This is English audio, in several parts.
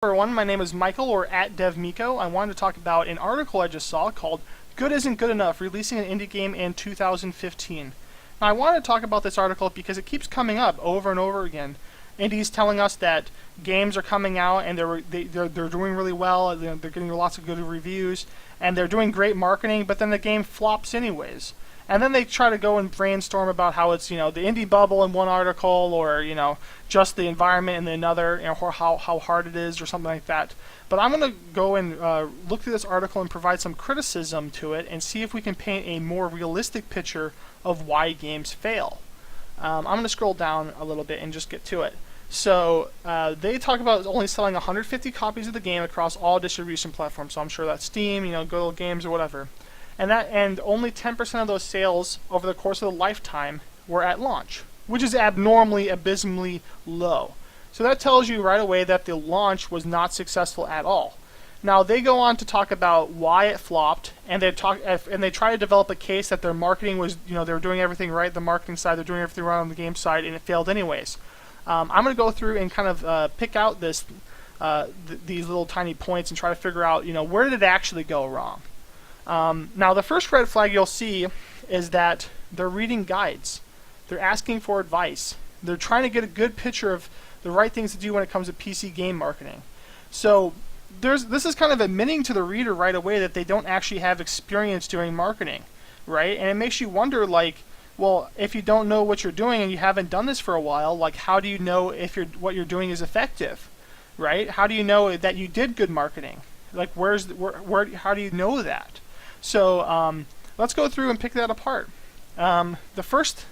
Everyone, my name is Michael, or at DevMiko. I wanted to talk about an article I just saw called Good Isn't Good Enough, releasing an indie game in 2015. Now, I wanted to talk about this article because it keeps coming up over and over again. Indies telling us that games are coming out and they're doing really well, they're getting lots of good reviews, and they're doing great marketing, but then the game flops anyways. And then they try to go and brainstorm about how it's, the indie bubble in one article, or, just the environment in another, or how hard it is, or something like that. But I'm going to go and look through this article and provide some criticism to it and see if we can paint a more realistic picture of why games fail. I'm going to scroll down a little bit and just get to it. So they talk about only selling 150 copies of the game across all distribution platforms. So I'm sure that's Steam, Google Games, or whatever. And only 10% of those sales over the course of the lifetime were at launch, which is abysmally low. So that tells you right away that the launch was not successful at all. Now they go on to talk about why it flopped, and they try to develop a case that their marketing was, they were doing everything right, the marketing side, they're doing everything right on the game side, and it failed anyways. I'm going to go through and kind of pick out these little tiny points and try to figure out, where did it actually go wrong. Now, the first red flag you'll see is that they're reading guides. They're asking for advice. They're trying to get a good picture of the right things to do when it comes to PC game marketing. So this is kind of admitting to the reader right away that they don't actually have experience doing marketing, right? And it makes you wonder, well, if you don't know what you're doing and you haven't done this for a while, how do you know if what you're doing is effective, right? How do you know that you did good marketing? How do you know that? So let's go through and pick that apart. The first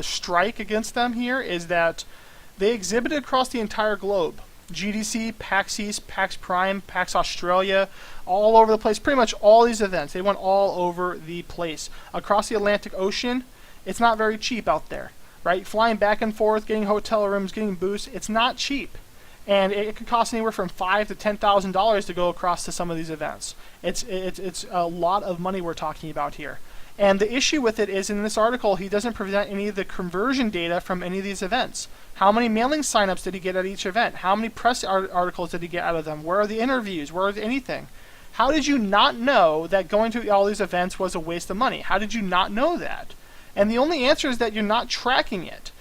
strike against them here is that they exhibited across the entire globe. GDC, PAX East, PAX Prime, PAX Australia, all over the place. Pretty much all these events. They went all over the place. Across the Atlantic Ocean, it's not very cheap out there, right? Flying back and forth, getting hotel rooms, getting booths, it's not cheap. And it could cost anywhere from $5,000 to $10,000 to go across to some of these events. It's a lot of money we're talking about here. And the issue with it is, in this article, he doesn't present any of the conversion data from any of these events. How many mailing signups did he get at each event? How many press articles did he get out of them? Where are the interviews? Where are anything? How did you not know that going to all these events was a waste of money? How did you not know that? And the only answer is that you're not tracking it.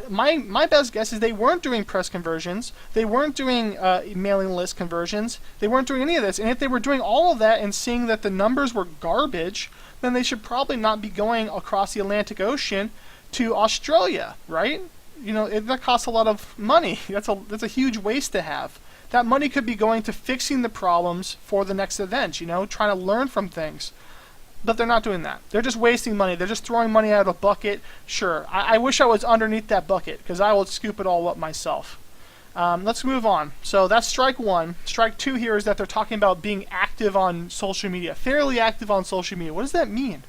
My best guess is they weren't doing press conversions, they weren't doing mailing list conversions, they weren't doing any of this. And if they were doing all of that and seeing that the numbers were garbage, then they should probably not be going across the Atlantic Ocean to Australia, right? That costs a lot of money. That's a huge waste to have. That money could be going to fixing the problems for the next event, trying to learn from things. But they're not doing that. They're just wasting money. They're just throwing money out of a bucket. Sure, I wish I was underneath that bucket, because I will scoop it all up myself. Let's move on. So that's strike one. Strike two here is that they're talking about being active on social media, fairly active on social media. What does that mean?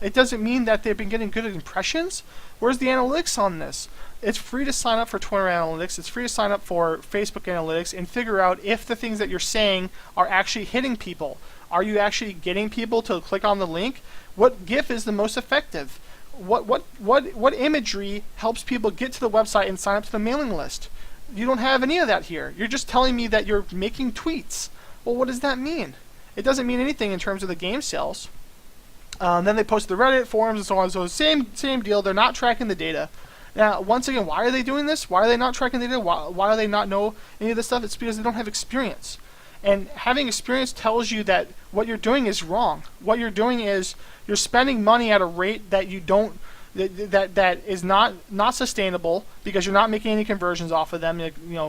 It doesn't mean that they've been getting good impressions. Where's the analytics on this? It's free to sign up for Twitter analytics. It's free to sign up for Facebook analytics and figure out if the things that you're saying are actually hitting people. Are you actually getting people to click on the link? What GIF is the most effective? What imagery helps people get to the website and sign up to the mailing list? You don't have any of that here. You're just telling me that you're making tweets. Well, what does that mean? It doesn't mean anything in terms of the game sales. Then they post the Reddit forums and so on. So same deal. They're not tracking the data. Now, once again, why are they doing this? Why are they not tracking the data? Why do they not know any of this stuff? It's because they don't have experience. And having experience tells you that what you're doing is wrong. What you're doing is you're spending money at a rate that you don't, that is not sustainable, because you're not making any conversions off of them,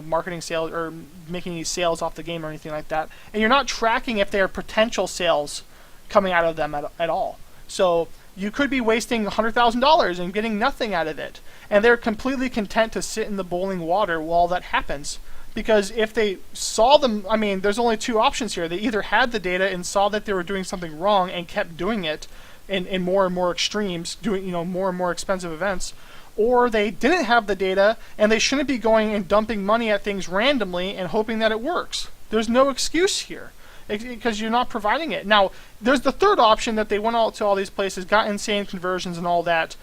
marketing sales or making any sales off the game or anything like that. And you're not tracking if there are potential sales coming out of them at all. So you could be wasting $100,000 and getting nothing out of it. And they're completely content to sit in the boiling water while that happens. Because if they saw them, there's only two options here. They either had the data and saw that they were doing something wrong and kept doing it in more and more extremes, doing more and more expensive events, or they didn't have the data and they shouldn't be going and dumping money at things randomly and hoping that it works. There's no excuse here, because you're not providing it. Now, there's the third option, that they went out to all these places, got insane conversions and all that,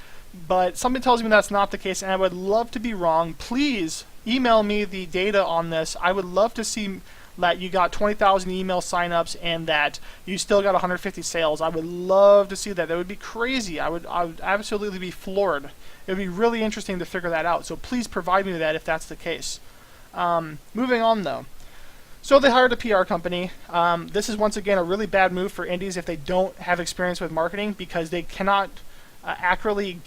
but something tells me that's not the case, and I would love to be wrong. Please email me the data on this. I would love to see that you got 20,000 email signups and that you still got 150 sales. I would love to see that. That would be crazy. I would absolutely be floored. It would be really interesting to figure that out. So please provide me with that if that's the case. Moving on though. So they hired a PR company. This is once again a really bad move for indies if they don't have experience with marketing, because they cannot accurately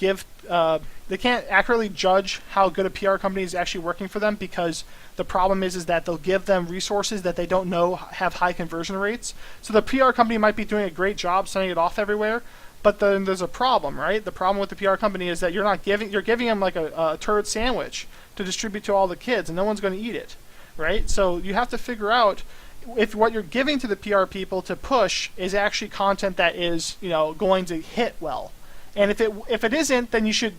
they can't accurately judge how good a PR company is actually working for them, because the problem is that they'll give them resources that they don't know have high conversion rates. So the PR company might be doing a great job sending it off everywhere, but then there's a problem, right? The problem with the PR company is that you're giving them like a turd sandwich to distribute to all the kids, and no one's going to eat it, right? So you have to figure out if what you're giving to the PR people to push is actually content that is, going to hit well. And if it isn't, then you should,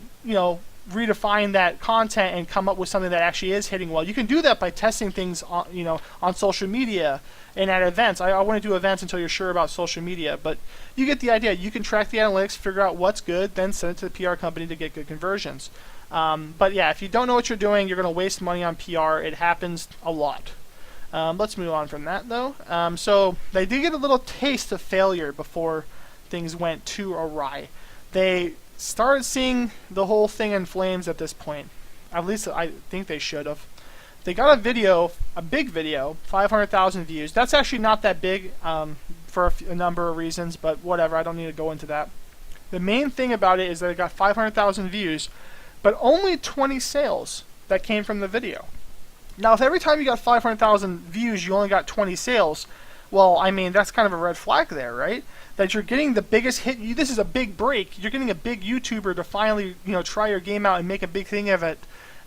redefine that content and come up with something that actually is hitting well. You can do that by testing things on social media and at events. I wouldn't do events until you're sure about social media, but you get the idea. You can track the analytics, figure out what's good, then send it to the PR company to get good conversions. But yeah, if you don't know what you're doing, you're going to waste money on PR. It happens a lot. Let's move on from that though. So they did get a little taste of failure before things went too awry. They started seeing the whole thing in flames at this point. At least I think they should have. They got a big video, 500,000 views. That's actually not that big for a number of reasons, but whatever, I don't need to go into that. The main thing about it is that it got 500,000 views, but only 20 sales that came from the video. Now, if every time you got 500,000 views, you only got 20 sales, well, I mean, that's kind of a red flag there, right? That you're getting the biggest hit. This is a big break. You're getting a big YouTuber to finally, try your game out and make a big thing of it,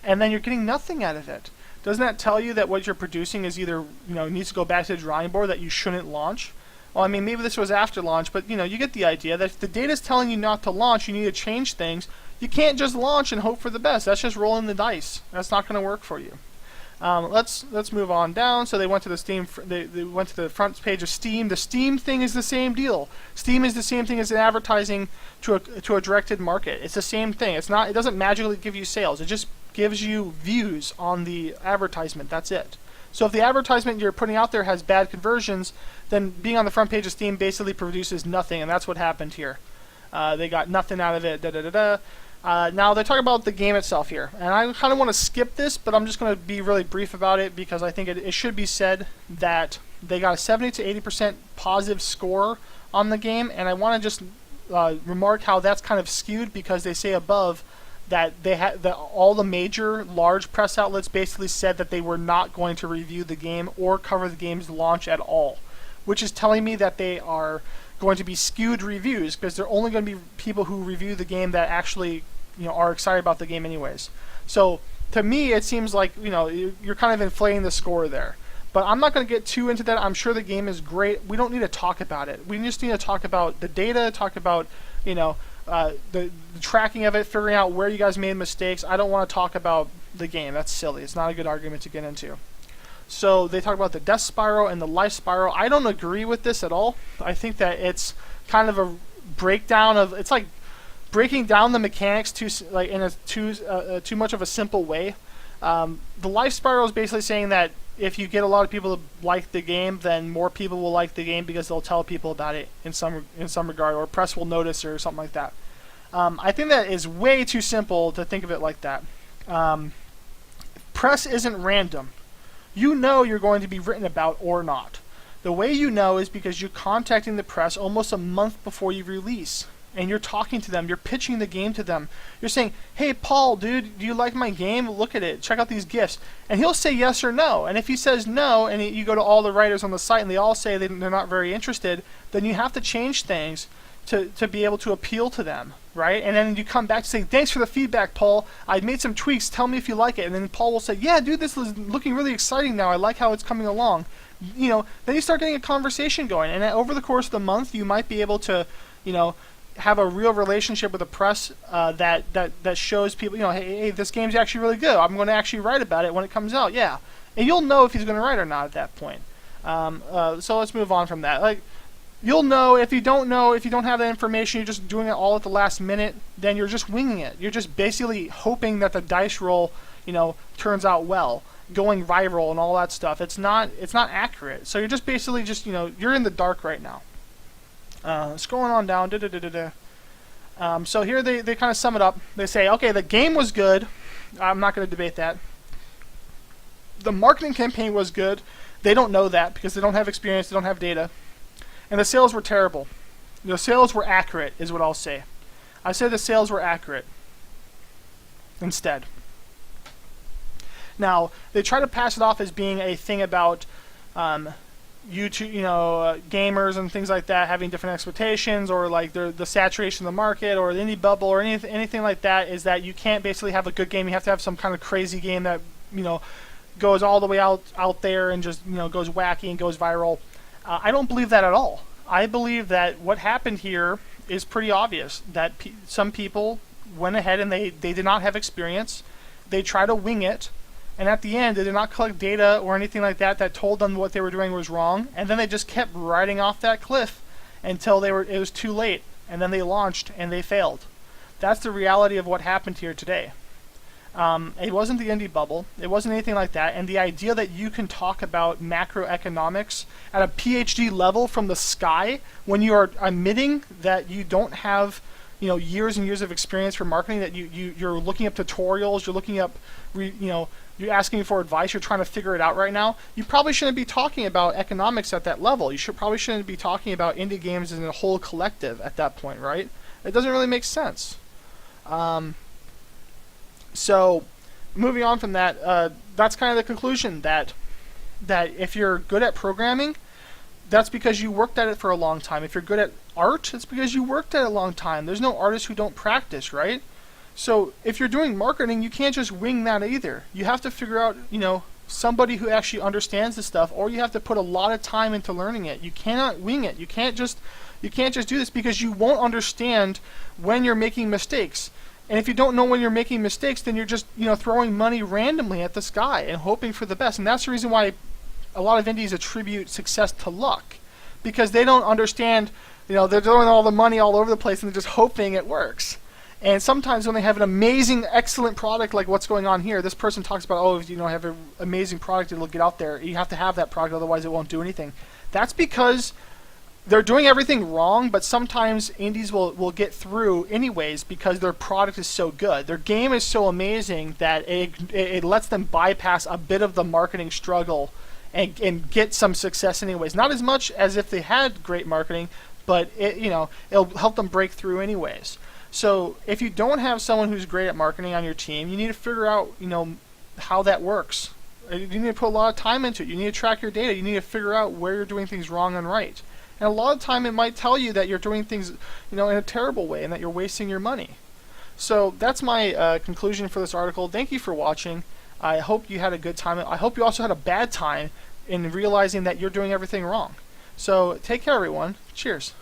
and then you're getting nothing out of it. Doesn't that tell you that what you're producing is either, needs to go back to the drawing board, that you shouldn't launch? Well, I mean, maybe this was after launch, but, you get the idea that if the data's telling you not to launch, you need to change things. You can't just launch and hope for the best. That's just rolling the dice. That's not going to work for you. Let's move on down. So they went to the Steam. They went to the front page of Steam. The Steam thing is the same deal. Steam is the same thing as an advertising to a directed market. It's the same thing. It's not. It doesn't magically give you sales. It just gives you views on the advertisement. That's it. So if the advertisement you're putting out there has bad conversions, then being on the front page of Steam basically produces nothing, and that's what happened here. They got nothing out of it. Now they talk about the game itself here, and I kind of want to skip this, but I'm just going to be really brief about it because I think it should be said that they got a 70 to 80% positive score on the game, and I want to just remark how that's kind of skewed because they say above that all the major large press outlets basically said that they were not going to review the game or cover the game's launch at all, which is telling me that they are going to be skewed reviews because they're only going to be people who review the game that actually are excited about the game anyways. So to me it seems like you're kind of inflating the score there, but I'm not going to get too into that. I'm sure the game is great. We don't need to talk about it. We just need to talk about the data, talk about the tracking of it, figuring out where you guys made mistakes. I don't want to talk about the game. That's silly. It's not a good argument to get into. So they talk about the death spiral and the life spiral. I don't agree with this at all. I think that it's kind of a breakdown of, it's like breaking down the mechanics in too much of a simple way. The life spiral is basically saying that if you get a lot of people to like the game, then more people will like the game because they'll tell people about it in some regard, or press will notice or something like that. I think that is way too simple to think of it like that. Press isn't random. You're going to be written about or not. The way you know is because you're contacting the press almost a month before you release. And you're talking to them. You're pitching the game to them. You're saying, hey, Paul, dude, do you like my game? Look at it. Check out these GIFs. And he'll say yes or no. And if he says no, and you go to all the writers on the site and they all say they're not very interested, then you have to change things to be able to appeal to them, right? And then you come back to say, thanks for the feedback, Paul. I made some tweaks. Tell me if you like it. And then Paul will say, yeah, dude, this is looking really exciting now. I like how it's coming along. Then you start getting a conversation going. And over the course of the month, you might be able to, have a real relationship with the press that shows people, hey, this game's actually really good. I'm going to actually write about it when it comes out. Yeah. And you'll know if he's going to write or not at that point. So let's move on from that. You'll know. If you don't have that information, you're just doing it all at the last minute, then you're just winging it. You're just basically hoping that the dice roll turns out well, going viral and all that stuff. It's not accurate. So you're just basically just, you're in the dark right now. Scrolling on down. So here they kind of sum it up. They say, okay, the game was good. I'm not going to debate that. The marketing campaign was good. They don't know that because they don't have experience, they don't have data. And the sales were terrible. The sales were accurate, is what I'll say. I say the sales were accurate instead. Now, they try to pass it off as being a thing about YouTube, gamers and things like that having different expectations, or like the saturation of the market, or the indie bubble, or anything like that. Is that you can't basically have a good game. You have to have some kind of crazy game that goes all the way out there and just goes wacky and goes viral. I don't believe that at all. I believe that what happened here is pretty obvious. That some people went ahead and they did not have experience. They tried to wing it. And at the end, they did not collect data or anything like that that told them what they were doing was wrong. And then they just kept riding off that cliff until it was too late. And then they launched and they failed. That's the reality of what happened here today. It wasn't the indie bubble. It wasn't anything like that. And the idea that you can talk about macroeconomics at a PhD level from the sky when you are admitting that you don't have years and years of experience for marketing, that you're looking up tutorials, you're looking up, you're asking for advice, you're trying to figure it out right now. You probably shouldn't be talking about economics at that level. You probably shouldn't be talking about indie games as a whole collective at that point, right? It doesn't really make sense. So, moving on from that, that's kind of the conclusion, that if you're good at programming, that's because you worked at it for a long time. If you're good at art, it's because you worked at it a long time. There's no artists who don't practice, right? So if you're doing marketing, you can't just wing that either. You have to figure out, somebody who actually understands the stuff, or you have to put a lot of time into learning it. You cannot wing it. You can't just do this, because you won't understand when you're making mistakes. And if you don't know when you're making mistakes, then you're just, throwing money randomly at the sky and hoping for the best. And that's the reason why a lot of indies attribute success to luck, because they don't understand, they're throwing all the money all over the place and they're just hoping it works. And sometimes when they have an amazing, excellent product like what's going on here, this person talks about, if have an amazing product, it'll get out there. You have to have that product, otherwise it won't do anything. That's because they're doing everything wrong, but sometimes indies will get through anyways because their product is so good. Their game is so amazing that it lets them bypass a bit of the marketing struggle and get some success anyways. Not as much as if they had great marketing, but it'll help them break through anyways. So if you don't have someone who's great at marketing on your team, you need to figure out, how that works. You need to put a lot of time into it. You need to track your data. You need to figure out where you're doing things wrong and right. And a lot of time it might tell you that you're doing things, in a terrible way and that you're wasting your money. So that's my conclusion for this article. Thank you for watching. I hope you had a good time. I hope you also had a bad time in realizing that you're doing everything wrong. So take care, everyone. Cheers.